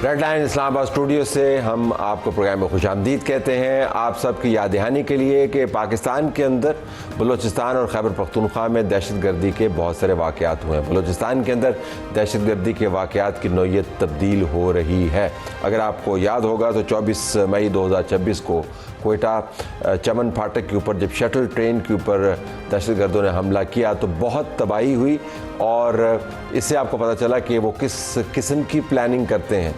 Red line Islamabad studio से हम आपको प्रोग्राम में खुशामदीद कहते हैं। आप सबकी याद दहानी के लिए कि पाकिस्तान के अंदर बलूचिस्तान और खैबर पख्तूनख्वा में दहशतगर्दी के बहुत सारे वाक़यात हुए हैं। बलूचिस्तान के अंदर दहशतगर्दी के वाक़यात की नौइयत तब्दील हो रही है। अगर आपको याद होगा तो 24 मई 2026 को कोयटा चमन फाटक के ऊपर जब शटल ट्रेन के ऊपर दहशतगर्दों ने हमला किया तो बहुत तबाही हुई और इससे आपको पता चला कि वो किस किस्म की प्लानिंग करते हैं।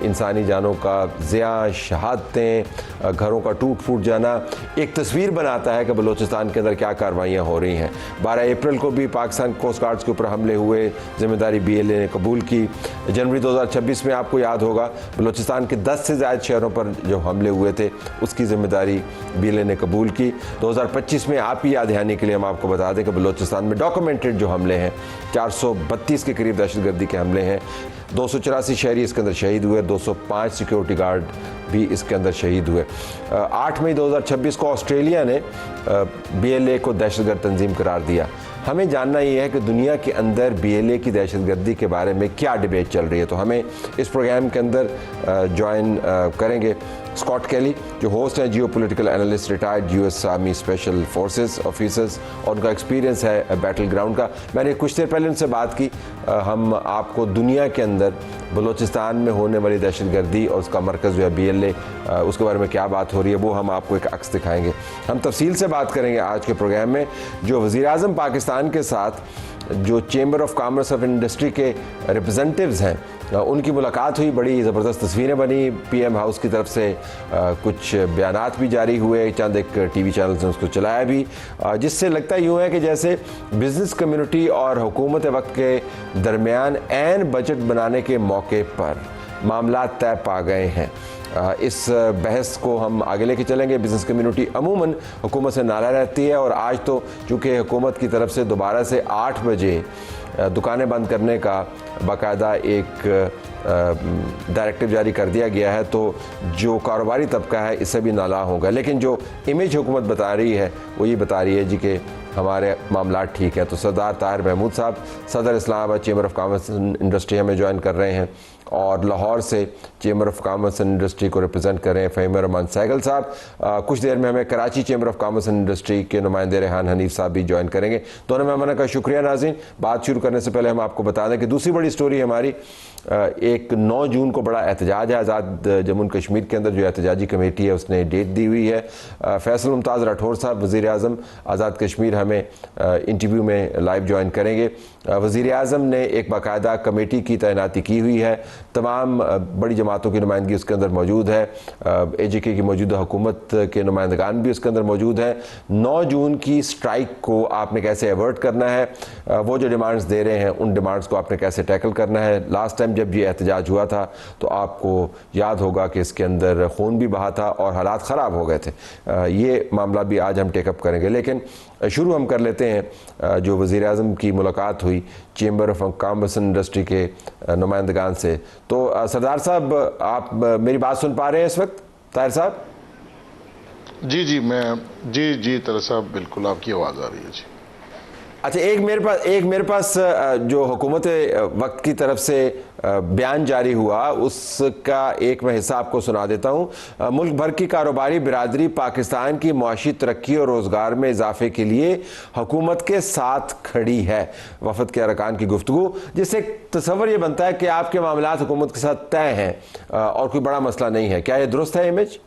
इंसानी जानों का ज़िया, शहादतें, घरों का टूट फूट जाना एक तस्वीर बनाता है कि बलूचिस्तान के अंदर क्या कार्रवाइयाँ हो रही हैं। 12 अप्रैल को भी पाकिस्तान कोस्ट गार्ड्स के ऊपर हमले हुए, जिम्मेदारी BLA ने कबूल की। जनवरी 2026 में आपको याद होगा बलूचिस्तान के 10 से ज़्यादा शहरों पर जो हमले हुए थे उसकी जिम्मेदारी BLA ने कबूल की। 2025 में आपकी याद दहानी के लिए हम आपको बता दें कि बलूचिस्तान में डॉक्यूमेंटेड जो हमले हैं 432 के करीब दहशतगर्दी के हमले हैं। 284 शहरी इसके अंदर शहीद हुए, 205 सिक्योरिटी गार्ड भी इसके अंदर शहीद हुए। 8 मई 2026 को ऑस्ट्रेलिया ने BLA को दहशतगर्द तंजीम करार दिया। हमें जानना ये है कि दुनिया के अंदर BLA की दहशतगर्दी के बारे में क्या डिबेट चल रही है। तो हमें इस प्रोग्राम के अंदर ज्वाइन करेंगे स्कॉट कैली जो होस्ट हैं, geo political analyst, retired US army special forces officers, और उनका एक्सपीरियंस है बैटल ग्राउंड का। मैंने कुछ देर पहले उनसे बात की। हम आपको दुनिया के अंदर बलूचिस्तान में होने वाली दहशतगर्दी और उसका मरकज़ जो है BLA, उसके बारे में क्या बात हो रही है वो हम आपको एक अक्स दिखाएंगे। हम तफसील से बात करेंगे आज के प्रोग्राम में। जो वज़ीर आज़म पाकिस्तान के साथ जो chamber of commerce of industry के रिप्रेजेंटेटिव्स हैं उनकी मुलाकात हुई, बड़ी ज़बरदस्त तस्वीरें बनी। PM हाउस की तरफ से कुछ बयानात भी जारी हुए, चंद एक TV चैनल्स ने उसको चलाया भी, जिससे लगता यूँ है कि जैसे बिज़नेस कम्युनिटी और हुकूमत वक्त के दरमियान ऐन बजट बनाने के मौके पर मामला तय पा गए हैं। इस बहस को हम आगे लेके चलेंगे। बिज़नेस कम्युनिटी अमूमन हुकूमत से नाराज़ रहती है और आज तो चूँकि हुकूमत की तरफ से दोबारा से 8 बजे दुकानें बंद करने का बाकायदा एक डायरेक्टिव जारी कर दिया गया है, तो जो कारोबारी तबका है इससे भी नाला होगा। लेकिन जो इमेज हुकूमत बता रही है वो ये बता रही है जी कि हमारे मामला ठीक है। तो सरदार ताहिर महमूद साहब, सदर Islamabad chamber of commerce and industry, हमें ज्वाइन कर रहे हैं, और लाहौर से chamber of commerce and industry को रिप्रेजेंट कर रहे हैं फ़हीम रहमान सहगल साहब। कुछ देर में हमें Karachi chamber of commerce and industry के नुमाइंदे रेहान हनीफ साहब भी ज्वाइन करेंगे। दोनों मेहमानों का शुक्रिया। नाज़रीन, बात शुरू करने से पहले हम आपको बता दें कि दूसरी बड़ी स्टोरी हमारी, एक 9 जून को बड़ा एहतजाज है। आज़ाद जम्मू एंड कश्मीर के अंदर जो एहतजाजी कमेटी है उसने डेट दी हुई है। फैसल मुमताज़ राठौर साहब, वज़ीर आज़म आज़ाद कश्मीर, हमें इंटरव्यू में लाइव ज्वाइन करेंगे। वज़ीर आज़म ने एक बाकायदा कमेटी की तैनाती की हुई है, तमाम बड़ी जमातों की नुमाइंदगी उसके अंदर मौजूद है, AJK की मौजूदा हुकूमत के नुमाइंदगान भी उसके अंदर मौजूद हैं। 9 जून की स्ट्राइक को आपने कैसे एवर्ट करना है, वो जो डिमांड्स दे रहे हैं उन डिमांड्स को आपने कैसे टैकल करना है। लास्ट टाइम जब ये एहतजाज हुआ था तो आपको याद होगा कि इसके अंदर खून भी बहा था और हालात ख़राब हो गए थे। ये मामला भी आज हम टेकअप करेंगे, लेकिन शुरू हम कर लेते हैं जो वज़ीर आज़म की मुलाकात हुई chamber of commerce and industry के नुमाइंदगान से। तो सरदार साहब, आप मेरी बात सुन पा रहे हैं इस वक्त? ताहिर साहब जी जी ताहिर साहब, बिल्कुल आपकी आवाज़ आ रही है जी। अच्छा, एक मेरे पास जो हुकूमत वक्त की तरफ से बयान जारी हुआ उसका एक मैं हिस्सा आपको सुना देता हूँ। मुल्क भर की कारोबारी बिरादरी पाकिस्तान की मुआशी तरक्की और रोज़गार में इजाफे के लिए हुकूमत के साथ खड़ी है। वफद के अरकान की गुफ्तगू, जिससे तसव्वुर ये बनता है कि आपके मामलात हुकूमत के साथ तय हैं और कोई बड़ा मसला नहीं है। क्या ये दुरुस्त है इमेज?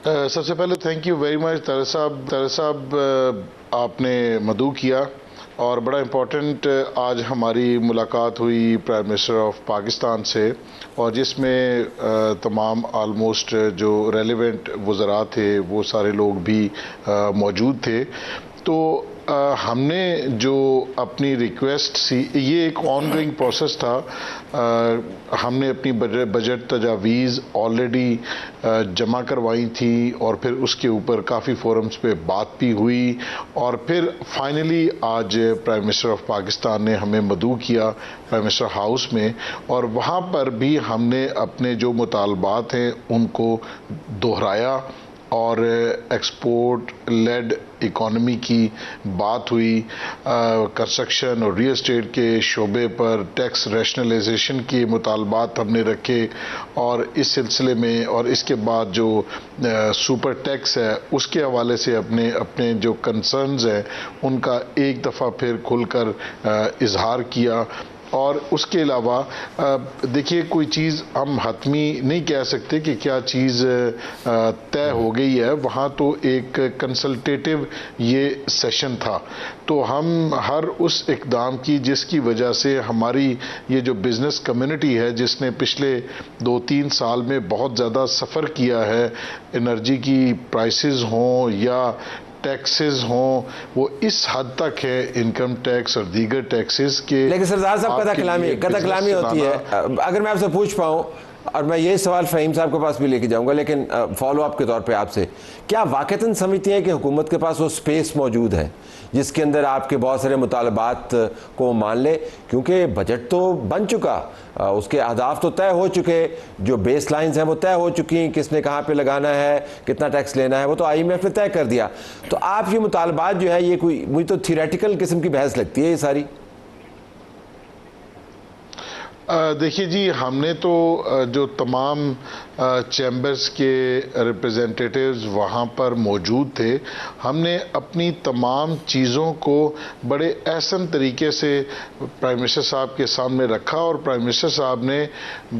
सबसे पहले thank you very much Tahir साहब, आपने मदऊ किया और बड़ा इम्पोर्टेंट आज हमारी मुलाकात हुई प्राइम मिनिस्टर ऑफ पाकिस्तान से, और जिसमें तमाम आलमोस्ट जो रेलिवेंट वज़रा थे वो सारे लोग भी मौजूद थे। तो हमने जो अपनी रिक्वेस्ट सी, ये एक ऑनगोइंग प्रोसेस था। हमने अपनी बजट तजावीज़ ऑलरेडी जमा करवाई थी और फिर उसके ऊपर काफ़ी फोरम्स पे बात भी हुई, और फिर फाइनली आज प्राइम मिनिस्टर ऑफ पाकिस्तान ने हमें मदऊ किया प्राइम मिनिस्टर हाउस में, और वहाँ पर भी हमने अपने जो मुतालबात हैं उनको दोहराया और एक्सपोर्ट लेड इकोनॉमी की बात हुई, कंस्ट्रक्शन और रियल एस्टेट के शोबे पर टैक्स रैशनलाइजेशन के मुतालबात हमने रखे और इस सिलसिले में और इसके बाद जो सुपर टैक्स है उसके हवाले से अपने अपने जो कंसर्न्स हैं उनका एक दफ़ा फिर खुलकर इजहार किया। और उसके अलावा देखिए, कोई चीज़ हम हतमी नहीं कह सकते कि क्या चीज़ तय हो गई है, वहाँ तो एक कंसल्टेटिव ये सेशन था, तो हम हर उस इकदाम की जिसकी वजह से हमारी ये जो बिज़नेस कम्युनिटी है जिसने पिछले 2-3 साल में बहुत ज़्यादा सफ़र किया है, एनर्जी की प्राइसेस हों या टैक्सेस हों, वो इस हद तक है, इनकम टैक्स और दीगर टैक्सेस के। लेकिन सरदार साहब कथा कलामी होती है। अगर मैं आपसे पूछ पाऊं, और मैं ये सवाल फ़हीम साहब के पास भी लेके जाऊंगा, लेकिन फॉलो अप के तौर पे आपसे, क्या वाकईतन समझती हैं कि हुकूमत के पास वो स्पेस मौजूद है जिसके अंदर आपके बहुत सारे मुतालबात को मान ले? क्योंकि बजट तो बन चुका, उसके अहदाफ तो तय हो चुके, जो बेस लाइन्स हैं वो तय हो चुकी, किसने कहाँ पे लगाना है, कितना टैक्स लेना है, वो तो IMF ने तय कर दिया। तो आप ये मुतालबात जो है, ये कोई मुझे तो थियरेटिकल किस्म की बहस लगती है ये सारी। देखिए जी, हमने तो जो तमाम चैम्बर्स के रिप्रेजेंटेटिव्स वहाँ पर मौजूद थे, हमने अपनी तमाम चीज़ों को बड़े एहसन तरीके से प्राइम मिनिस्टर साहब के सामने रखा और प्राइम मिनिस्टर साहब ने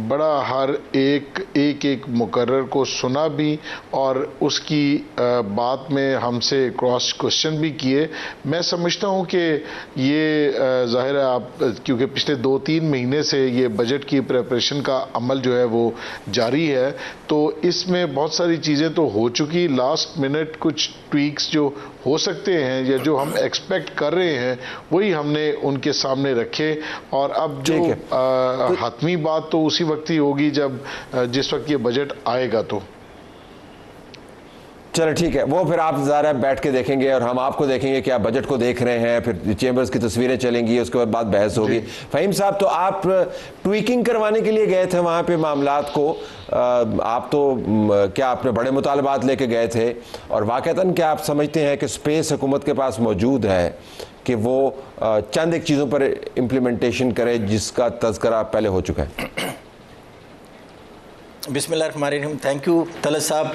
बड़ा हर एक मुकर्रर को सुना भी और उसकी बात में हमसे क्रॉस क्वेश्चन भी किए। मैं समझता हूँ कि ये ज़ाहिर है, आप क्योंकि पिछले 2-3 महीने से ये बजट की प्रिपरेशन का अमल जो है वो जारी है, तो इसमें बहुत सारी चीज़ें तो हो चुकी, लास्ट मिनट कुछ ट्वीक्स जो हो सकते हैं या जो हम एक्सपेक्ट कर रहे हैं वही हमने उनके सामने रखे। और अब जो हतमी बात तो उसी वक्त ही होगी जब जिस वक्त ये बजट आएगा। तो चलो ठीक है, वो फिर आप ज़रा बैठ के देखेंगे और हम आपको देखेंगे कि आप बजट को देख रहे हैं, फिर चेंबर्स की तस्वीरें चलेंगी, उसके बाद बहस होगी। फ़हीम साहब, तो आप ट्वीकिंग करवाने के लिए गए थे वहाँ पे मामलात को, आप तो क्या आपने बड़े मुतालबात लेके गए थे, और वाक़तन क्या आप समझते हैं कि स्पेस हुकूमत के पास मौजूद है कि वो चंद एक चीज़ों पर इम्प्लीमेंटेशन करे जिसका तज़किरा पहले हो चुका है? बिस्मिल्लाहिर्रहमानिर्रहीम। थैंक यू तलत साहब।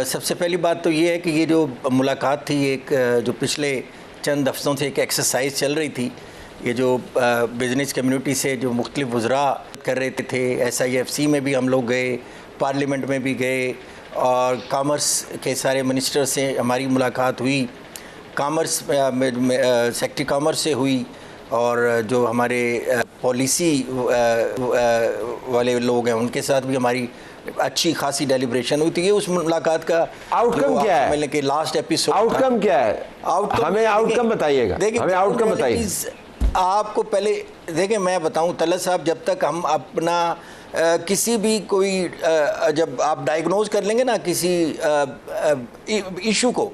सबसे पहली बात तो ये है कि ये जो मुलाकात थी, एक जो पिछले चंद हफ्तों से एक एक्सरसाइज चल रही थी, ये जो बिज़नेस कम्युनिटी से जो मुख्तलिफ वज़रा कर रहे थे, SIFC में भी हम लोग गए, पार्लियामेंट में भी गए, और कॉमर्स के सारे मिनिस्टर से हमारी मुलाकात हुई, कॉमर्स सेक्रेटरी कॉमर्स से हुई, और जो हमारे पॉलिसी वाले लोग हैं उनके साथ भी हमारी अच्छी खासी डेलिब्रेशन हुई थी। ये उस मुलाकात का आउटकम क्या है? मतलब कि लास्ट एपिसोड आउटकम क्या है? हमें आउटकम बताइएगा, हमें आउटकम बताइए। आपको पहले देखें, मैं बताऊं तलत साहब, जब तक हम अपना किसी भी कोई जब आप डायग्नोज कर लेंगे ना किसी इशू को,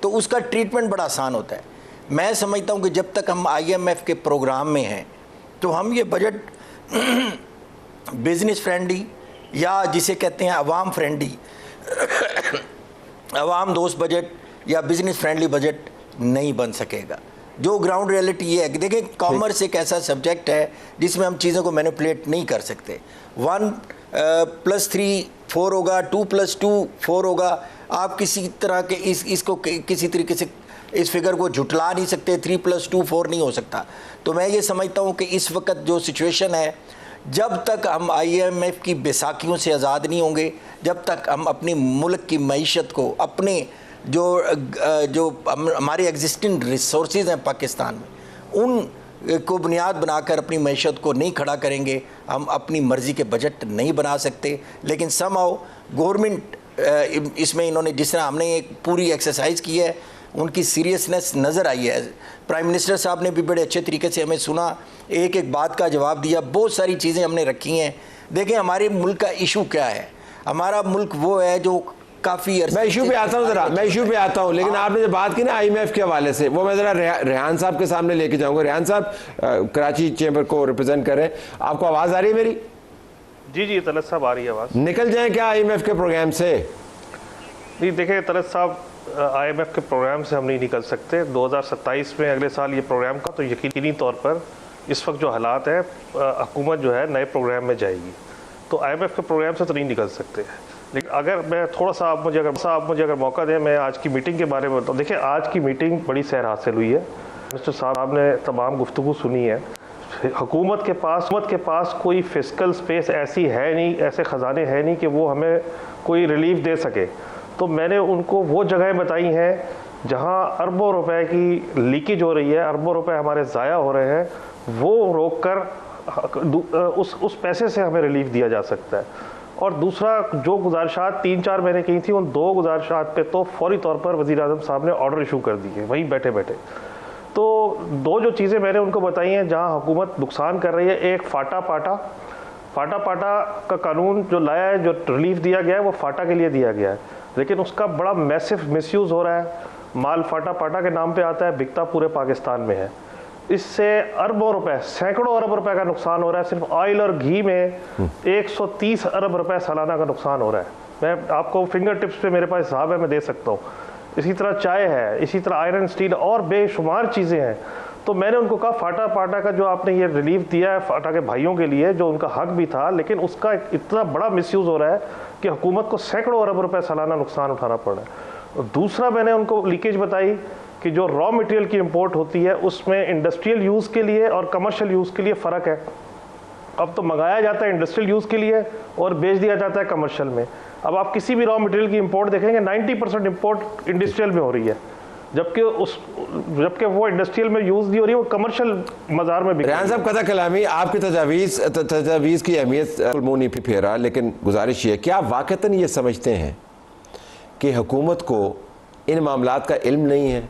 तो उसका ट्रीटमेंट बड़ा आसान होता है। मैं समझता हूं कि जब तक हम IMF के प्रोग्राम में हैं तो हम ये बजट बिजनेस फ्रेंडली या जिसे कहते हैं अवाम फ्रेंडली, अवाम दोस्त बजट या बिजनेस फ्रेंडली बजट नहीं बन सकेगा। जो ग्राउंड रियलिटी ये है कि देखें, कॉमर्स एक ऐसा सब्जेक्ट है जिसमें हम चीज़ों को मैनिपुलेट नहीं कर सकते। 1+3 4 होगा, 2+2 4 होगा। आप किसी तरह के इसको किसी तरीके से इस फिगर को झुटला नहीं सकते। 3+2 4 नहीं हो सकता। तो मैं ये समझता हूँ कि इस वक्त जो सिचुएशन है, जब तक हम IMF की बेसाखियों से आज़ाद नहीं होंगे, जब तक हम अपनी मुल्क की मईशत को, अपने जो हमारे एग्जिस्टिंग रिसोर्सेज हैं पाकिस्तान में, उन को बुनियाद बनाकर अपनी मईशत को नहीं खड़ा करेंगे, हम अपनी मर्ज़ी के बजट नहीं बना सकते। लेकिन समहाउ गवर्नमेंट इसमें, इन्होंने जिस तरह हमने एक पूरी एक्सरसाइज की है, उनकी सीरियसनेस नज़र आई है। प्राइम मिनिस्टर साहब ने भी बड़े अच्छे तरीके से हमें सुना, एक एक बात का जवाब दिया, बहुत सारी चीज़ें हमने रखी हैं। देखें, हमारे मुल्क का इशू क्या है। हमारा मुल्क वो है जो काफ़ी, मैं इशू पे आता हूँ, ज़रा मैं इशू पे आता हूँ, लेकिन आपने जो बात की ना IMF के हवाले से, वो मैं ज़रा रेहान साहब के सामने लेके जाऊँगा। रेहान साहब कराची चैम्बर को रिप्रेजेंट कर रहे हैं, आपको आवाज़ आ रही है मेरी? जी तलत साहब, आ रही है आवाज़। निकल जाए क्या IMF के प्रोग्राम से? नहीं, देखें तलत साहब, IMF के प्रोग्राम से हम नहीं निकल सकते। 2027 में अगले साल ये प्रोग्राम का तो यकीनी तौर पर इस वक्त जो हालात है हुकूमत जो है नए प्रोग्राम में जाएगी, तो IMF के प्रोग्राम से तो नहीं निकल सकते। लेकिन अगर मैं थोड़ा सा आप मुझे अगर मौका दें, मैं आज की मीटिंग के बारे में बताऊँ। देखिए, आज की मीटिंग बड़ी सैर हासिल हुई है। मिनिस्टर साहब ने तमाम गुफ्तगू सुनी है। हुकूमत के पास कोई फिस्कल स्पेस ऐसी है नहीं, ऐसे ख़जाने हैं नहीं कि वो हमें कोई रिलीफ दे सके। तो मैंने उनको वो जगहें बताई हैं जहां अरबों रुपए की लीकेज हो रही है, अरबों रुपए हमारे ज़ाया हो रहे हैं, वो रोक कर उस पैसे से हमें रिलीफ दिया जा सकता है। और दूसरा, जो गुजारिशात 3-4 महीने की थी, उन 2 गुजारिशात पे तो फौरी तौर पर वज़ीर-ए-आज़म साहब ने ऑर्डर इशू कर दिए वहीं बैठे बैठे। तो 2 जो चीज़ें मैंने उनको बताई हैं जहां हुकूमत नुकसान कर रही है, एक फाटा पाटा का कानून जो लाया है, जो रिलीफ दिया गया है, वो फाटा के लिए दिया गया है, लेकिन उसका बड़ा मैसिव मिसयूज़ हो रहा है। माल फाटा के नाम पे आता है, बिकता पूरे पाकिस्तान में है। इससे अरबों रुपए, सैकड़ों अरब रुपए का नुकसान हो रहा है। सिर्फ ऑयल और घी में 130 अरब रुपए सालाना का नुकसान हो रहा है। मैं आपको फिंगर टिप्स पे मेरे पास हिसाब है, मैं दे सकता हूँ। इसी तरह चाय है, इसी तरह आयरन स्टील और बेशुमार चीज़ें हैं। तो मैंने उनको कहा फाटा का जो आपने ये रिलीफ दिया है फाटा के भाइयों के लिए, जो उनका हक भी था, लेकिन उसका इतना बड़ा मिसयूज़ हो रहा है कि हुकूमत को सैकड़ों अरब रुपए सालाना नुकसान उठाना पड़ रहा है। और दूसरा, मैंने उनको लीकेज बताई कि जो रॉ मटेरियल की इंपोर्ट होती है उसमें इंडस्ट्रियल यूज़ के लिए और कमर्शियल यूज़ के लिए फ़र्क है। अब तो मंगाया जाता है इंडस्ट्रियल यूज़ के लिए और बेच दिया जाता है कमर्शियल में। अब आप किसी भी रॉ मटेरियल की इंपोर्ट देखेंगे, 90% इंपोर्ट इंडस्ट्रियल में हो रही है, जबकि वो इंडस्ट्रियल में यूज़ नहीं हो रही है, वो कमर्शियल बाजार में बिक रही है। रेहान साहब, कथा कलामी आपकी तजावीज़ की अहमियत मुँह नहीं फेरा, लेकिन गुजारिश ये, क्या वाक़तन ये समझते हैं कि हुकूमत को इन मामलात का इल्म नहीं है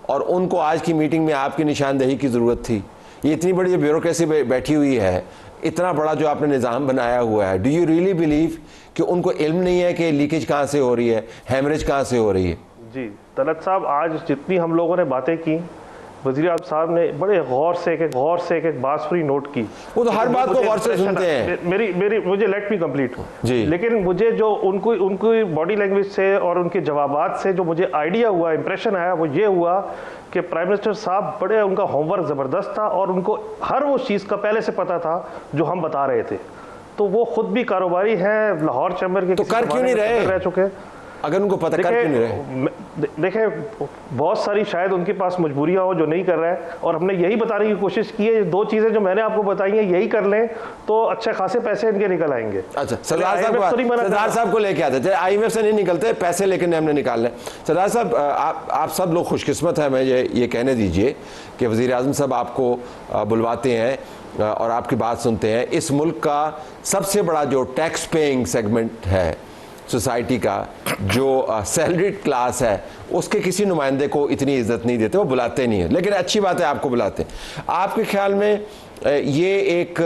और उनको आज की मीटिंग में आपकी निशानदेही की ज़रूरत थी? ये इतनी बड़ी जो ब्यूरोक्रेसी बैठी हुई है, इतना बड़ा जो आपने निज़ाम बनाया हुआ है, डू यू रियली बिलीव कि उनको इल्म नहीं है कि लीकेज कहाँ से हो रही है, हैमरेज कहाँ से हो रही है? जी तलत साहब, आज जितनी हम लोगों ने बातें की, वज़ीर-ए-आज़म साहब ने बड़े गौर से एक बात पूरी नोट की। वो तो हर बात को गौर से सुनते हैं। मुझे लेट मी कंप्लीट जी। लेकिन मुझे जो उनकी बॉडी लैंग्वेज से और उनके जवाबात से जो मुझे आइडिया हुआ, इंप्रेशन आया, वो ये हुआ कि प्राइम मिनिस्टर साहब बड़े, उनका होमवर्क ज़बरदस्त था और उनको हर वो चीज़ का पहले से पता था जो हम बता रहे थे। तो वो खुद भी कारोबारी हैं, लाहौर चैम्बर के, तो कर क्यों नहीं रह चुके? अगर उनको पता, कर क्यों नहीं रहे? देखें, बहुत सारी शायद उनके पास मजबूरियां हो जो नहीं कर रहे हैं, और हमने यही बताने की कोशिश की है, 2 चीज़ें जो मैंने आपको बताई हैं यही कर लें तो अच्छे खासे पैसे इनके निकल आएंगे। अच्छा, सरदार साहब को लेके आते थे, IMF से नहीं निकलते पैसे, लेकिन हमने निकालने। सरदार साहब, आप सब लोग खुशकिस्मत हैं, मैं ये कहने दीजिए कि वज़ीर-ए-आज़म साहब आपको बुलवाते हैं और आपकी बात सुनते हैं। इस मुल्क का सबसे बड़ा जो टैक्स पेइंग सेगमेंट है सोसाइटी का, जो सैलरीड क्लास है, उसके किसी नुमाइंदे को इतनी इज्जत नहीं देते, वो बुलाते नहीं है। लेकिन अच्छी बात है आपको बुलाते हैं। आपके ख्याल में ये एक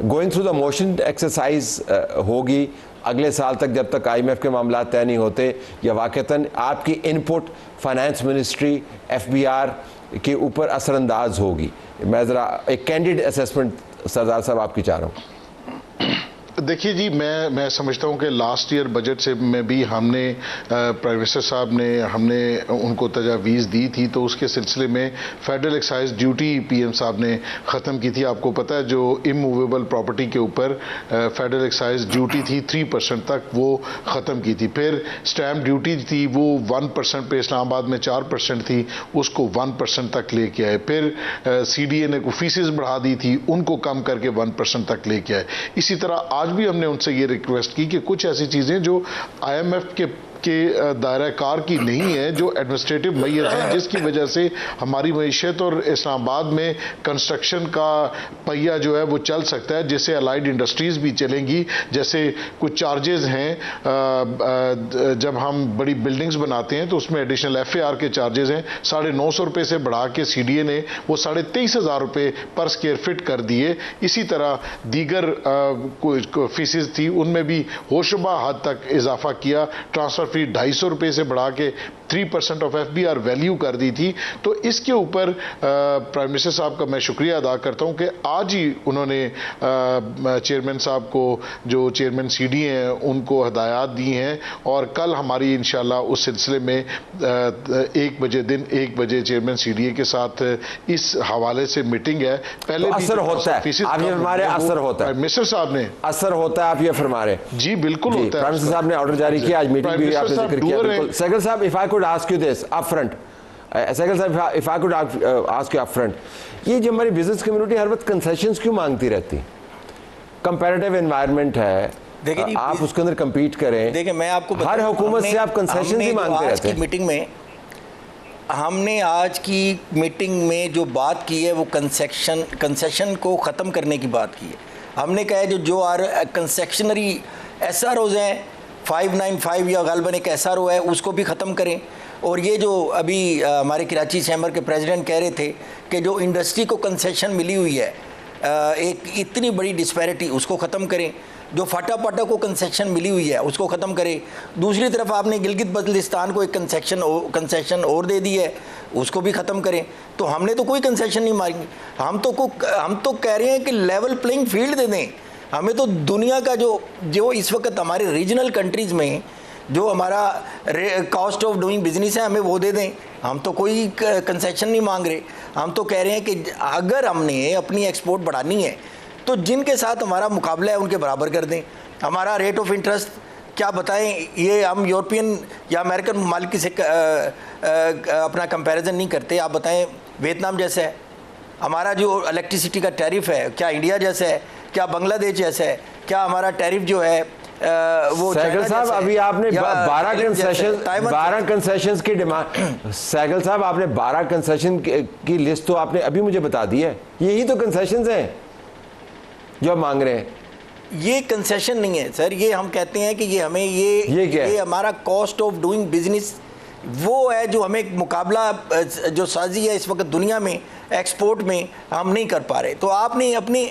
going through the motion exercise होगी अगले साल तक, जब तक IMF के मामला तय नहीं होते, या वाक़तन आपकी इनपुट फाइनेंस मिनिस्ट्री, FBR के ऊपर असरअंदाज होगी? मैं ज़रा एक कैंडिड असेसमेंट सरदार साहब आपकी चाह रहा हूँ। देखिए जी, मैं समझता हूँ कि लास्ट ईयर बजट से में भी हमने प्राइम मिनिस्टर साहब ने हमने उनको तजावीज़ दी थी, तो उसके सिलसिले में फेडरल एक्साइज ड्यूटी PM साहब ने ख़त्म की थी। आपको पता है, जो इमूवेबल प्रॉपर्टी के ऊपर फेडरल एक्साइज ड्यूटी थी 3% तक, वो ख़त्म की थी। फिर स्टैम्प ड्यूटी थी, वो 1% पे इस्लामाबाद में 4% थी, उसको 1% तक लेके आए। फिर CDA ने फीसेस बढ़ा दी थी, उनको कम करके 1% तक लेके आए। इसी तरह आज भी हमने उनसे ये रिक्वेस्ट की कि कुछ ऐसी चीजें जो IMF के दायरा कार की नहीं है, जो एडमिनिस्ट्रेटिव मैयत है, जिसकी वजह से हमारी मईशत और इस्लामाबाद में कंस्ट्रक्शन का पहिया जो है वो चल सकता है, जिससे अलाइड इंडस्ट्रीज भी चलेंगी। जैसे कुछ चार्जेस हैं, जब हम बड़ी बिल्डिंग्स बनाते हैं तो उसमें एडिशनल FAR के चार्जेस हैं, 950 रुपये से बढ़ा के CDA ने वो 23,500 रुपये पर स्क्वायर फिट कर दिए। इसी तरह दीगर फीसेस थी, उनमें भी होशरुबा हद तक इजाफा किया। ट्रांसफर रफली 250 रुपये से बढ़ा के 3% ऑफ FBR वैल्यू कर दी थी। तो इसके ऊपर प्राइम मिनिस्टर साहब का मैं शुक्रिया अदा करता हूं कि आज ही उन्होंने चेयरमैन साहब को, जो चेयरमैन CD हैं, उनको हदायत दी हैं और कल हमारी इंशाल्लाह उस सिलसिले में 1 बजे चेयरमैन CDA के साथ इस हवाले से मीटिंग है। पहले तो असर होता है, आप ये हमारे असर होता है, मिनिस्टर साहब ने असर होता है, आप ये फरमा रहे जी बिल्कुल होता है। प्राइम मिनिस्टर साहब ने ऑर्डर जारी किया, आज मीटिंग भी आपने जिक्र किया। बिल्कुल सहगल साहब, if I could ask you this up front, Sehgal साहब if I could ask you up front, ये जो हमारी बिजनेस कम्युनिटी हर वक्त कंसेशंस क्यों मांगती रहती? कंपैरेटिव एनवायरनमेंट है, देखिए आप उसके अंदर कम्पीट करें। देखिए मैं आपको हर हुकूमत से आप कंसेशन ही मांगते रहते हैं। मीटिंग में हमने आज की मीटिंग में जो बात की है वो कंसेशन को ख़त्म करने की बात की है। हमने कहा है जो कंसेशनरी SROs हैं 595 या गालबन एक SRO है उसको भी ख़त्म करें। और ये जो अभी हमारे कराची चैम्बर के प्रेसिडेंट कह रहे थे कि जो इंडस्ट्री को कंसेशन मिली हुई है एक इतनी बड़ी डिस्पैरिटी, उसको ख़त्म करें। जो फाटा को कंसेशन मिली हुई है उसको ख़त्म करें। दूसरी तरफ आपने गिलगित बल्तिस्तान को एक कंसेशन और दे दी है, उसको भी ख़त्म करें। तो हमने तो कोई कंसेशन नहीं मांगी, हम तो कह रहे हैं कि लेवल प्लेइंग फील्ड दे दें। हमें तो दुनिया का जो इस वक्त हमारे रीजनल कंट्रीज़ में जो हमारा कॉस्ट ऑफ डूइंग बिजनेस है हमें वो दे दें। हम तो कोई कंसेशन नहीं मांग रहे। हम तो कह रहे हैं कि अगर हमने अपनी एक्सपोर्ट बढ़ानी है तो जिनके साथ हमारा मुकाबला है उनके बराबर कर दें। हमारा रेट ऑफ इंटरेस्ट क्या बताएं, ये हम यूरोपियन या अमेरिकन ममालिक से अपना कंपैरिजन नहीं करते। आप बताएं वियतनाम जैसा है, हमारा जो इलेक्ट्रिसिटी का टैरिफ है क्या इंडिया जैसा है, क्या बांग्लादेश जैसा है, क्या हमारा टैरिफ जो है वो सहगल साहब अभी आपने 12 कंसेशंस की डिमांड, सहगल साहब आपने 12 कंसेशन की लिस्ट तो आपने अभी मुझे बता दी है। यही तो कंसेशंस हैं जो आप मांग रहे हैं। ये कंसेशन नहीं है सर, ये हम कहते हैं कि ये हमें ये हमारा कॉस्ट ऑफ डूइंग बिजनेस वो है जो हमें मुकाबला जो साजी है इस वक्त दुनिया में एक्सपोर्ट में हम नहीं कर पा रहे। तो आपने अपनी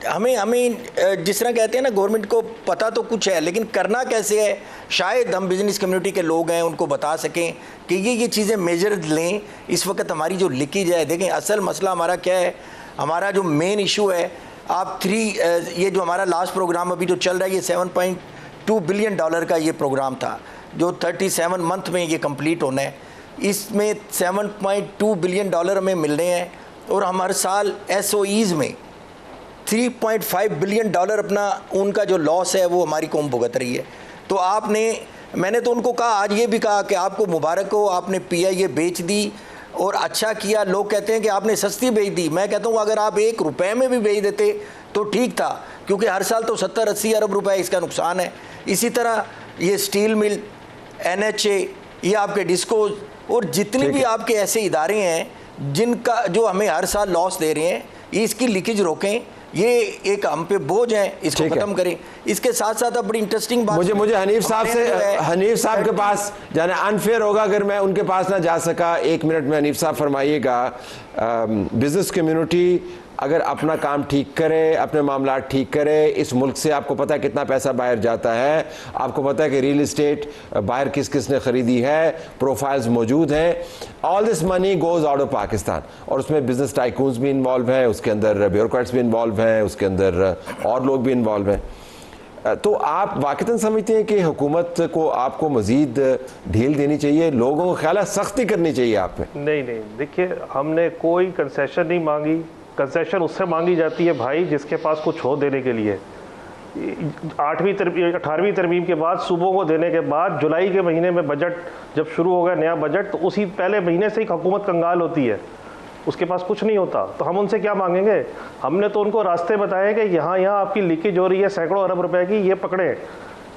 हमें जिस तरह कहते हैं ना, गवर्नमेंट को पता तो कुछ है लेकिन करना कैसे है, शायद हम बिजनेस कम्युनिटी के लोग हैं उनको बता सकें कि ये चीज़ें मेजर लें। इस वक्त हमारी जो लीकेज है, देखें असल मसला हमारा क्या है, हमारा जो मेन इशू है आप ये जो हमारा लास्ट प्रोग्राम अभी जो चल रहा है ये $7.2 बिलियन का ये प्रोग्राम था जो 37 मंथ में ये कंप्लीट होना है। इसमें $7.2 बिलियन हमें मिल रहे हैं और हम हर साल SOEs में $3.5 बिलियन अपना उनका जो लॉस है वो हमारी कौम भुगत रही है। तो मैंने तो उनको कहा, आज ये भी कहा कि आपको मुबारक हो, आपने PIA बेच दी और अच्छा किया। लोग कहते हैं कि आपने सस्ती बेच दी, मैं कहता हूँ अगर आप ₹1 में भी बेच देते तो ठीक था, क्योंकि हर साल तो 70-80 अरब रुपए इसका नुकसान है। इसी तरह ये स्टील मिल, NHA, ये आपके डिस्कोज और जितने भी आपके ऐसे इदारे हैं जिनका जो हमें हर साल लॉस दे रहे हैं, इसकी लीकेज रोकें। ये एक हम पे बोझ है, इसको खत्म करें। इसके साथ साथ अब बड़ी इंटरेस्टिंग बात मुझे हनीफ साहब के पास जाना अनफेयर होगा अगर मैं उनके पास ना जा सका। 1 मिनट में हनीफ साहब फरमाइएगा, बिजनेस कम्युनिटी अगर अपना काम ठीक करे, अपने मामला ठीक करे, इस मुल्क से आपको पता है कितना पैसा बाहर जाता है, आपको पता है कि रियल इस्टेट बाहर किस किस ने ख़रीदी है, प्रोफाइल्स मौजूद हैं, all this money goes out of Pakistan. और उसमें बिजनेस टाइकून्स भी इन्वॉल्व हैं, उसके अंदर ब्यूरोक्रेट्स भी इन्वॉल्व हैं, उसके अंदर और लोग भी इन्वॉल्व हैं। तो आप वाक़तन समझते हैं कि हुकूमत को आपको मज़ीद ढील देनी चाहिए, लोगों को ख्याल सख्ती करनी चाहिए आप पे? नहीं, देखिए हमने कोई कंसेशन नहीं मांगी। कंसेशन उससे मांगी जाती है भाई जिसके पास कुछ हो देने के लिए। 18वीं तरमीम के बाद सूबों को देने के बाद जुलाई के महीने में बजट जब शुरू होगा नया बजट, तो उसी पहले महीने से ही हुकूमत कंगाल होती है, उसके पास कुछ नहीं होता। तो हम उनसे क्या मांगेंगे? हमने तो उनको रास्ते बताए कि यहाँ आपकी लीकेज हो रही है सैकड़ों अरब रुपए की, ये पकड़ें,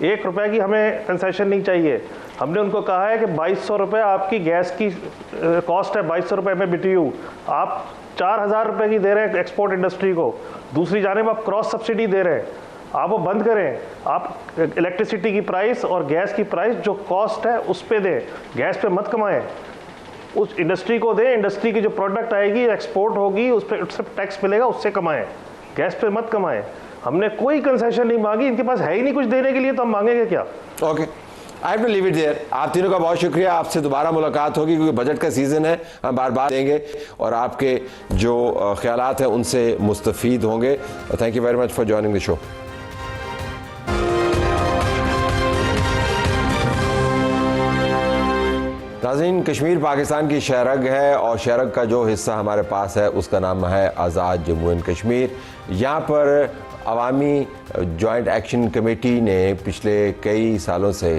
₹1 की हमें कंसेशन नहीं चाहिए। हमने उनको कहा है कि 2200 रुपये आपकी गैस की कॉस्ट है, 2200 रुपये में BTU, आप 4000 रुपये की दे रहे हैं एक्सपोर्ट इंडस्ट्री को, दूसरी जानिब आप क्रॉस सब्सिडी दे रहे हैं, आप वो बंद करें। आप इलेक्ट्रिसिटी की प्राइस और गैस की प्राइस जो कॉस्ट है उस पे दें, गैस पे मत कमाएं, उस इंडस्ट्री को दें। इंडस्ट्री की जो प्रोडक्ट आएगी एक्सपोर्ट होगी उस पर उससे टैक्स मिलेगा, उससे कमाएं, गैस पे मत कमाएं। हमने कोई कंसेशन नहीं मांगी, इनके पास है ही नहीं कुछ देने के लिए, तो हम मांगेंगे क्या? Okay, I have to leave it there. आप तीनों का बहुत शुक्रिया, आपसे दोबारा मुलाकात होगी क्योंकि बजट का सीज़न है, हम बार बार देंगे और आपके जो ख्यालात हैं उनसे मुस्तफ़ीद होंगे। Thank you very much for joining the show. नाज़रीन, कश्मीर पाकिस्तान की शहरग है और शहरग का जो हिस्सा हमारे पास है उसका नाम है आज़ाद जम्मू एंड कश्मीर। यहाँ पर अवामी जॉइंट एक्शन कमेटी ने पिछले कई सालों से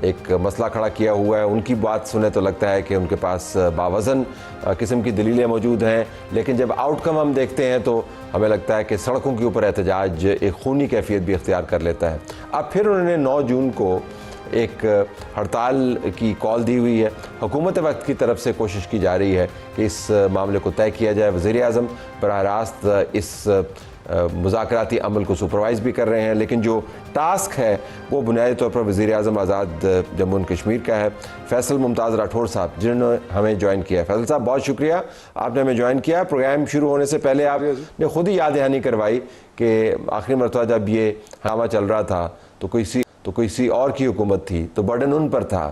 एक मसला खड़ा किया हुआ है। उनकी बात सुने तो लगता है कि उनके पास बावज़न किस्म की दलीलें मौजूद हैं, लेकिन जब आउटकम हम देखते हैं तो हमें लगता है कि सड़कों के ऊपर एहतजाज एक खूनी कैफियत भी इख्तियार कर लेता है। अब फिर उन्होंने 9 जून को एक हड़ताल की कॉल दी हुई है। हुकूमत वक्त की तरफ से कोशिश की जा रही है कि इस मामले को तय किया जाए। वज़ीर-ए-आज़म बराह रास्त इस मुज़ाकराती अमल को सुपरवाइज़ भी कर रहे हैं, लेकिन जो टास्क है वो बुनियादी तौर पर वज़ीर-ए-आज़म आज़ाद जम्मू एंड कश्मीर का है। फैसल मुमताज़ राठौर साहब जिन्होंने हमें ज्वाइन किया है। फैसल साहब बहुत शुक्रिया, आपने हमें ज्वाइन किया। प्रोग्राम शुरू होने से पहले आपने खुद ही याद दहानी करवाई कि आखिरी मरतबा जब ये हंगामा चल रहा था तो किसी और की हुकूमत थी, तो बर्डन उन पर था,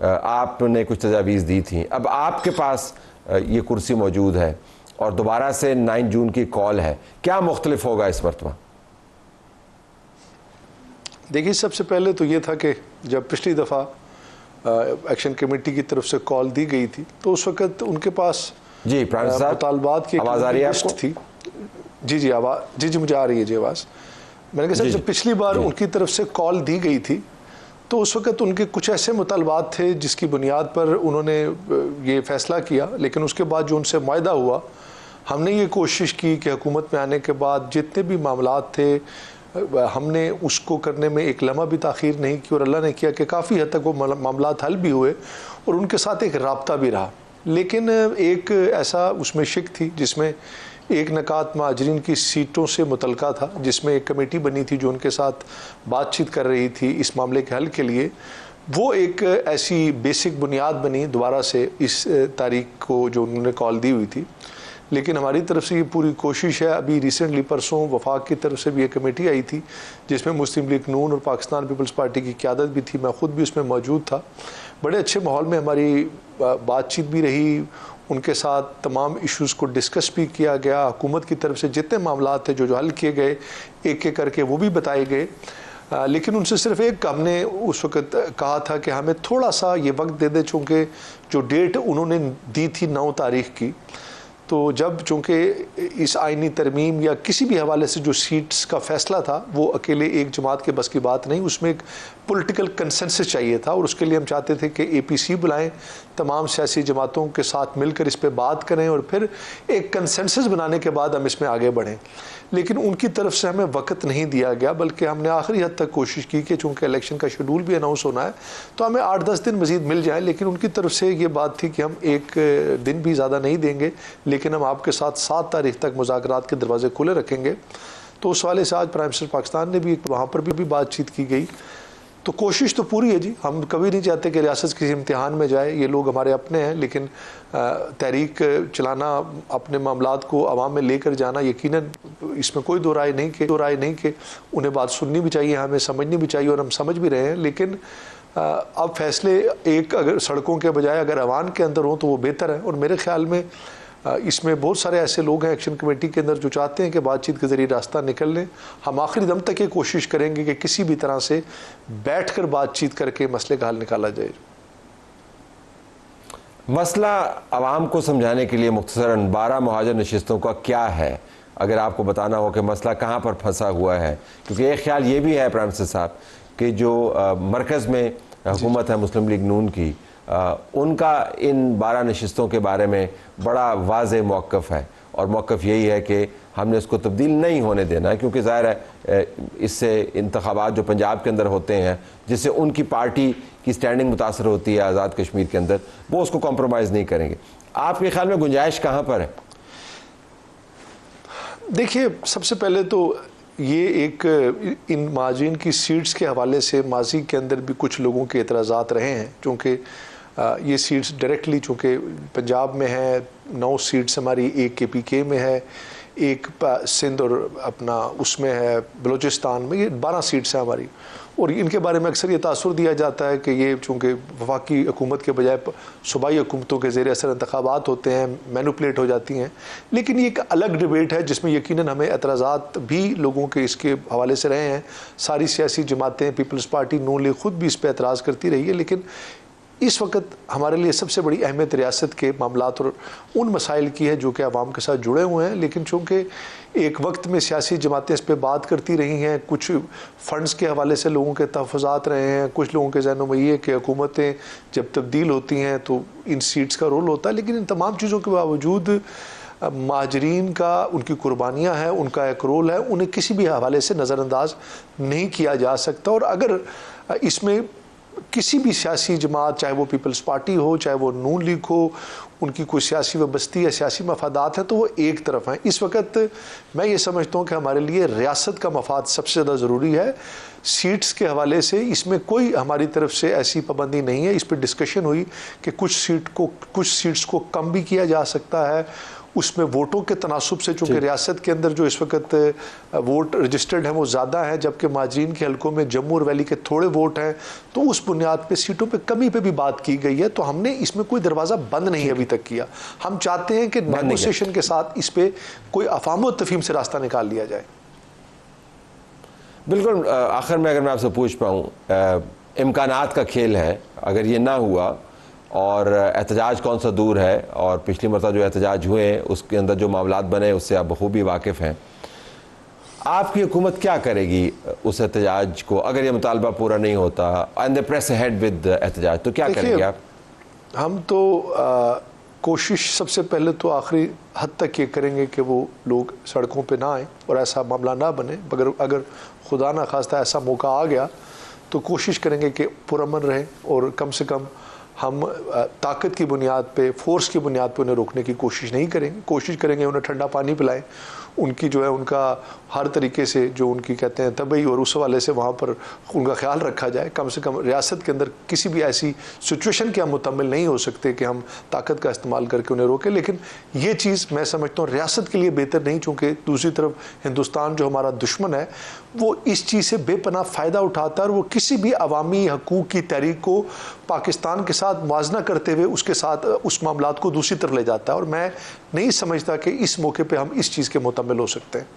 आपने कुछ तजावीज़ दी थी। अब आपके पास ये कुर्सी मौजूद है और दोबारा से 9 जून की कॉल है, क्या मुख्तलिफ होगा इस मरतबा? देखिए, सबसे पहले तो ये था कि जब पिछली दफ़ा एक्शन कमेटी की तरफ से कॉल दी गई थी तो उस वक़्त उनके पास जी मुतालबात की आवाज़ आ रही है आपको? थी। जी आवाज़ जी मुझे आ रही है जी आवाज़। मैंने कहा सर, जब पिछली बार उनकी तरफ से कॉल दी गई थी तो उस वक़्त उनके कुछ ऐसे मुतालबात थे जिसकी बुनियाद पर उन्होंने ये फ़ैसला किया, लेकिन उसके बाद जो उनसे मुआहदा हुआ, हमने ये कोशिश की कि हुकूमत में आने के बाद जितने भी मामलात थे हमने उसको करने में एक लम्हा भी ताख़ीर नहीं की और अल्लाह ने किया कि काफ़ी हद तक वो मामलात हल भी हुए और उनके साथ एक राब्ता भी रहा। लेकिन एक ऐसा उसमें शिक थी जिसमें एक नकात महाजरीन की सीटों से मुतलका था, जिसमें एक कमेटी बनी थी जो उनके साथ बातचीत कर रही थी इस मामले के हल के लिए। वो एक ऐसी बेसिक बुनियाद बनी दोबारा से इस तारीख को जो उन्होंने कॉल दी हुई थी। लेकिन हमारी तरफ से ये पूरी कोशिश है। अभी रिसेंटली परसों वफाक की तरफ से भी एक कमेटी आई थी जिसमें मुस्लिम लीग नून और पाकिस्तान पीपल्स पार्टी की क़यादत भी थी, मैं ख़ुद भी उसमें मौजूद था। बड़े अच्छे माहौल में हमारी बातचीत भी रही, उनके साथ तमाम इश्यूज़ को डिस्कस भी किया गया। हुकूमत की तरफ से जितने मामलात थे जो हल किए गए एक एक करके वो भी बताए गए। लेकिन उनसे सिर्फ एक हमने उस वक़्त कहा था कि हमें थोड़ा सा ये वक्त दे दे, चूँकि जो डेट उन्होंने दी थी 9 तारीख की, तो जब चूँकि इस आइनी तरमीम या किसी भी हवाले से जो सीट्स का फ़ैसला था वो अकेले एक जमात के बस की बात नहीं, उसमें एक पॉलिटिकल कंसेंसस चाहिए था और उसके लिए हम चाहते थे कि APC बुलाएं, तमाम सियासी जमातों के साथ मिलकर इस पर बात करें और फिर एक कंसेंसस बनाने के बाद हम इसमें आगे बढ़ें। लेकिन उनकी तरफ से हमें वक्त नहीं दिया गया, बल्कि हमने आखिरी हद तक कोशिश की कि चूँकि इलेक्शन का शेड्यूल भी अनाउंस होना है तो हमें 8-10 दिन मज़ीद मिल जाए। लेकिन उनकी तरफ से ये बात थी कि हम एक दिन भी ज़्यादा नहीं देंगे, लेकिन हम आपके साथ 7 तारीख तक मुज़ाकरात के दरवाजे खुले रखेंगे। तो उस वाले से आज प्राइम मिनिस्टर पाकिस्तान ने भी वहाँ पर भी बातचीत की गई। तो कोशिश तो पूरी है जी, हम कभी नहीं चाहते कि रियासत किसी इम्तिहान में जाए, ये लोग हमारे अपने हैं, लेकिन तहरीक चलाना, अपने मामलात को आवाम में लेकर जाना, यकीनन इसमें कोई दो राय नहीं कि उन्हें बात सुननी भी चाहिए, हमें समझनी भी चाहिए और हम समझ भी रहे हैं। लेकिन अब फैसले एक अगर सड़कों के बजाय अगर अवान के अंदर हों तो वो बेहतर है। और मेरे ख्याल में इसमें बहुत सारे ऐसे लोग हैं एक्शन कमेटी के अंदर जो चाहते हैं कि बातचीत के ज़रिए रास्ता निकल लें। हम आखिरी दम तक ये कोशिश करेंगे कि किसी भी तरह से बैठकर बातचीत करके मसले का हल निकाला जाए। मसला आवाम को समझाने के लिए मुख्तसरन 12 मुहाजिर नशिस्तों का क्या है, अगर आपको बताना हो कि मसला कहाँ पर फंसा हुआ है, क्योंकि एक ख्याल ये भी है प्राइम मिनिस्टर साहब कि जो मरकज़ में हुकूमत है मुस्लिम लीग नून की, उनका इन 12 नशिस्तों के बारे में बड़ा वाज़ेह मौक़िफ़ है और मौक़िफ़ यही है कि हमने इसको तब्दील नहीं होने देना, क्योंकि ज़ाहिर है इससे इंतख़ाबात जो पंजाब के अंदर होते हैं जिससे उनकी पार्टी की स्टैंडिंग मुतासर होती है आज़ाद कश्मीर के अंदर, वो उसको कॉम्प्रोमाइज़ नहीं करेंगे। आपके ख्याल में गुंजाइश कहाँ पर है? देखिए, सबसे पहले तो ये एक इन माजीन की सीट्स के हवाले से माजी के अंदर भी कुछ लोगों के एतराज़ात रहे हैं, क्योंकि ये सीट्स डायरेक्टली चूँकि पंजाब में है, 9 सीट्स हमारी, एक KPK में है, एक सिंध और अपना उसमें है बलूचिस्तान में, ये 12 सीट्स हैं हमारी। और इनके बारे में अक्सर ये तासुर दिया जाता है कि ये चूँकि वफाकी हुकूमत के बजाय सूबाई हुकूमतों के ज़ेर असर इंतखाबात होते हैं, मैनिपुलेट हो जाती हैं। लेकिन ये एक अलग डिबेट है जिसमें यकीनन हमें एतराज़ात भी लोगों के इसके हवाले से रहे हैं। सारी सियासी जमातें, पीपल्स पार्टी, नून लीग खुद भी इस पर एतराज़ करती रही है। लेकिन इस वक्त हमारे लिए सबसे बड़ी अहमियत रियासत के मामलात और उन मसाइल की है जो कि आवाम के साथ जुड़े हुए हैं। लेकिन चूँकि एक वक्त में सियासी जमातें इस पर बात करती रही हैं, कुछ फ़ंड्स के हवाले से लोगों के तहफ़्फ़ुज़ात रहे हैं, कुछ लोगों के ज़हनों में ये कि हुकूमतें जब तब्दील होती हैं तो इन सीट्स का रोल होता है। लेकिन इन तमाम चीज़ों के बावजूद महाजरीन का, उनकी कुर्बानियाँ हैं, उनका एक रोल है, उन्हें किसी भी हवाले से नज़रअंदाज नहीं किया जा सकता। और अगर इसमें किसी भी सियासी जमात, चाहे वो पीपल्स पार्टी हो, चाहे वो नून लीग हो, उनकी कोई सियासी वबस्ती या सियासी मफादात हैं तो वो एक तरफ हैं। इस वक्त मैं ये समझता हूँ कि हमारे लिए रियासत का मफाद सबसे ज़्यादा ज़रूरी है। सीट्स के हवाले से इसमें कोई हमारी तरफ से ऐसी पाबंदी नहीं है। इस पर डिस्कशन हुई कि कुछ सीट्स को कम भी किया जा सकता है। उसमें वोटों के तनासुब से, चूँकि रियासत के अंदर जो इस वक्त वोट रजिस्टर्ड हैं वो ज़्यादा है, जबकि माजरीन के हलकों में जम्मू और वैली के थोड़े वोट हैं, तो उस बुनियाद पे सीटों पे कमी पे भी बात की गई है। तो हमने इसमें कोई दरवाज़ा बंद नहीं अभी तक किया। हम चाहते हैं कि नेगोशिएशन के साथ इस पर कोई अफाम व तफहीम से रास्ता निकाल लिया जाए। बिल्कुल। आखिर में अगर मैं आपसे पूछ पाऊँ, इम्कानात का खेल है, अगर ये ना हुआ और एहतजाज कौन सा दूर है, और पिछली मरतबा जो एहतजाज हुए उसके अंदर जो मामलात बने उससे आप बखूबी वाकिफ़ हैं, आपकी हुकूमत क्या करेगी उस एहतजाज को अगर ये मुतालबा पूरा नहीं होता and they press ahead with एहतजाज, तो क्या करेंगे आप? हम तो कोशिश सबसे पहले तो आखिरी हद तक ये करेंगे कि वो लोग सड़कों पे ना आए और ऐसा मामला ना बने। मगर अगर खुदा ना खास्ता ऐसा मौका आ गया तो कोशिश करेंगे कि पुरअमन रहें और कम से कम हम ताकत की बुनियाद पे, फोर्स की बुनियाद पे उन्हें रोकने की कोशिश नहीं करेंगे। कोशिश करेंगे उन्हें ठंडा पानी पिलाएं, उनकी जो है उनका हर तरीके से जो उनकी कहते हैं तबई और उस वाले से वहाँ पर उनका ख्याल रखा जाए। कम से कम रियासत के अंदर किसी भी ऐसी सिचुएशन के हम मुतम्मिल नहीं हो सकते कि हम ताकत का इस्तेमाल करके उन्हें रोकें। लेकिन ये चीज़ मैं समझता हूँ रियासत के लिए बेहतर नहीं, चूँकि दूसरी तरफ हिंदुस्तान जो हमारा दुश्मन है वो इस चीज़ से बेपनाह फ़ायदा उठाता है और वो किसी भी अवामी हकूक़ की तहरीक को पाकिस्तान के साथ मुआजना करते हुए उसके साथ उस मामलात को दूसरी तरफ ले जाता है। और मैं नहीं समझता कि इस मौके पे हम इस चीज़ के मुतम्मिल हो सकते हैं।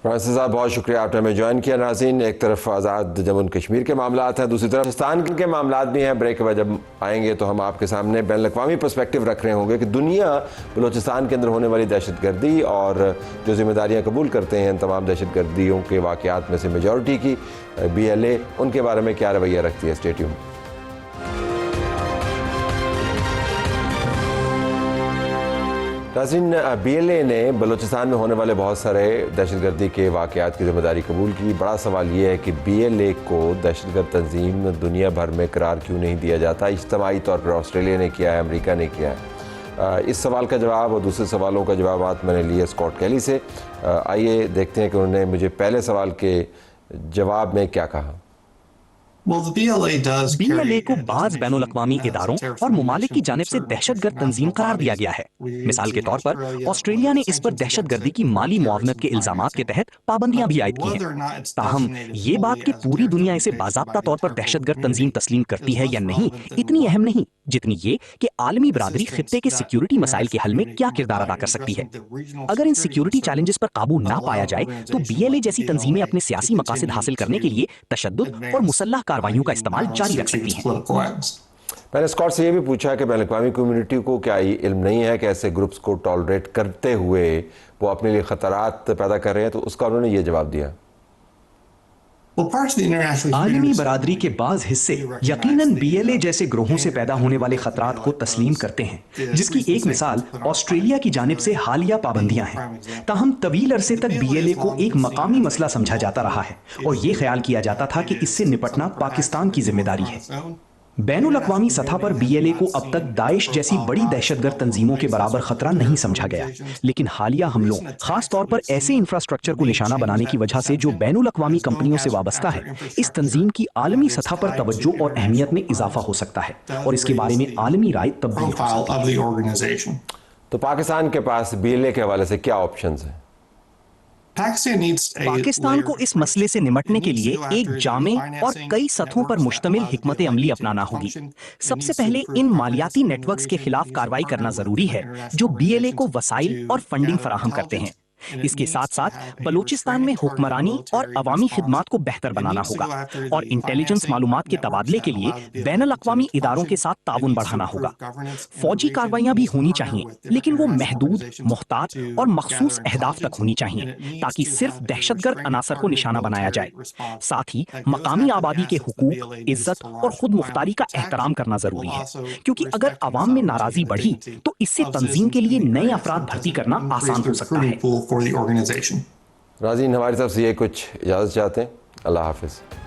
प्रोफेसर साहब बहुत शुक्रिया, आपने हमें ज्वाइन किया। नाज़रीन, एक तरफ आज़ाद जम्मू और कश्मीर के मामलात हैं, दूसरी तरफ पाकिस्तान के मामलात भी हैं। ब्रेक के बाद जब आएंगे तो हम आपके सामने बैन अवी पर्सपेक्टिव रख रहे होंगे कि दुनिया बलूचिस्तान के अंदर होने वाली दहशतगर्दी और जो जिम्मेदारियाँ कबूल करते हैं तमाम दहशतगर्दियों के वाक़यात में से मेजॉरिटी की BLA, उनके बारे में क्या रवैया रखती है। Stay tuned. नाज़रीन, BLA ने बलूचिस्तान में होने वाले बहुत सारे दहशतगर्दी के वाक़यात की जिम्मेदारी कबूल की। बड़ा सवाल ये है कि BLA को दहशतगर्द तंजीम दुनिया भर में करार क्यों नहीं दिया जाता। इज्तमाही तौर पर ऑस्ट्रेलिया ने किया है, अमेरिका ने किया है। इस सवाल का जवाब और दूसरे सवालों का जवाब मैंने लिए स्कॉट कैली से। आइए देखते हैं कि उन्होंने मुझे पहले सवाल के जवाब में क्या कहा। BLA को बाज़ बैनुल-अक़वामी इदारों और मुमालिक की जानिब से दहशतगर्द तंजीम करार दिया गया है। मिसाल के तौर पर ऑस्ट्रेलिया ने इस पर दहशतगर्दी की माली मुआवनत के इल्जामात के तहत पाबंदियां भी आयद की हैं। ताहम ये बात कि पूरी दुनिया इसे बाज़ाब्ता तौर पर दहशतगर्द तंजीम तस्लीम करती है या नहीं, इतनी अहम नहीं जितनी ये कि आलमी बरादरी खित्ते के सिक्योरिटी मसाइल के हल में क्या किरदार अदा कर सकती है। अगर इन सिक्योरिटी चैलेंजेस पर काबू ना पाया जाए तो BLA जैसी तंजीमें अपने सियासी मकासद हासिल करने के लिए तशद्दुद और मुसल्लह कार्रवाइयों का इस्तेमाल जारी रख सकती हैं। मैंने स्कॉट से ये भी पूछा कि बैन अवी कम्युनिटी को क्या ये इल्म नहीं है कि ऐसे ग्रुप्स को टॉलरेट करते हुए वो अपने लिए खतरात पैदा कर रहे हैं, तो उसका उन्होंने ये जवाब दिया। आलमी बरादरी के बाज़ हिस्से यकीनन BLA जैसे ग्रोहों से पैदा होने वाले खतरात को तस्लीम करते हैं, जिसकी एक मिसाल ऑस्ट्रेलिया की जानिब से हालिया पाबंदियां हैं। ताहम तवील अरसे तक BLA को एक मकामी मसला समझा जाता रहा है और ये ख्याल किया जाता था कि इससे निपटना पाकिस्तान की जिम्मेदारी है। बैनुल-अक़वामी सतह पर BLA को अब तक दाइश जैसी बड़ी दहशतगर्द तंजीमों के बराबर खतरा नहीं समझा गया, लेकिन हालिया हमलों, खास तौर पर ऐसे इंफ्रास्ट्रक्चर को निशाना बनाने की वजह से जो बैनुल-अक़वामी कंपनियों से वाबस्ता है, इस तंजीम की आलमी सतह पर तवज्जो और अहमियत में इजाफा हो सकता है और इसके बारे में आलमी राय तब्दील हो सकती है। तो पाकिस्तान के पास BLA के हवाले से क्या ऑप्शंस हैं? पाकिस्तान को इस मसले से निपटने के लिए एक जामे और कई सतहों पर मुश्तमिल हिकमत अमली अपनाना होगी। सबसे पहले इन मालियाती नेटवर्क्स के खिलाफ कार्रवाई करना जरूरी है जो BLA को वसाइल और फंडिंग फराहम करते हैं। इसके साथ साथ बलूचिस्तान में हुक्मरानी और अवामी खिदमात को बेहतर बनाना होगा और इंटेलिजेंस मालूमात के तबादले के लिए बैनुल अक़वामी इदारों के साथ ताउन बढ़ाना होगा। फौजी कार्रवाइयां भी होनी चाहिए, लेकिन वो महदूद, मुख्तात और मखसूस अहदाफ तक होनी चाहिए ताकि सिर्फ दहशतगर्द अनासर को निशाना बनाया जाए। साथ ही मकामी आबादी के हुकूक, इज्जत और खुद मुख्तारी का एहतराम करना जरूरी है, क्योंकि अगर अवाम में नाराजगी बढ़ी तो इससे तंजीम के लिए नए अफराद भर्ती करना आसान हो सकता है। राज़ीन, हमारी तरफ से ये कुछ इजाज़त चाहते हैं। अल्लाह हाफिज़।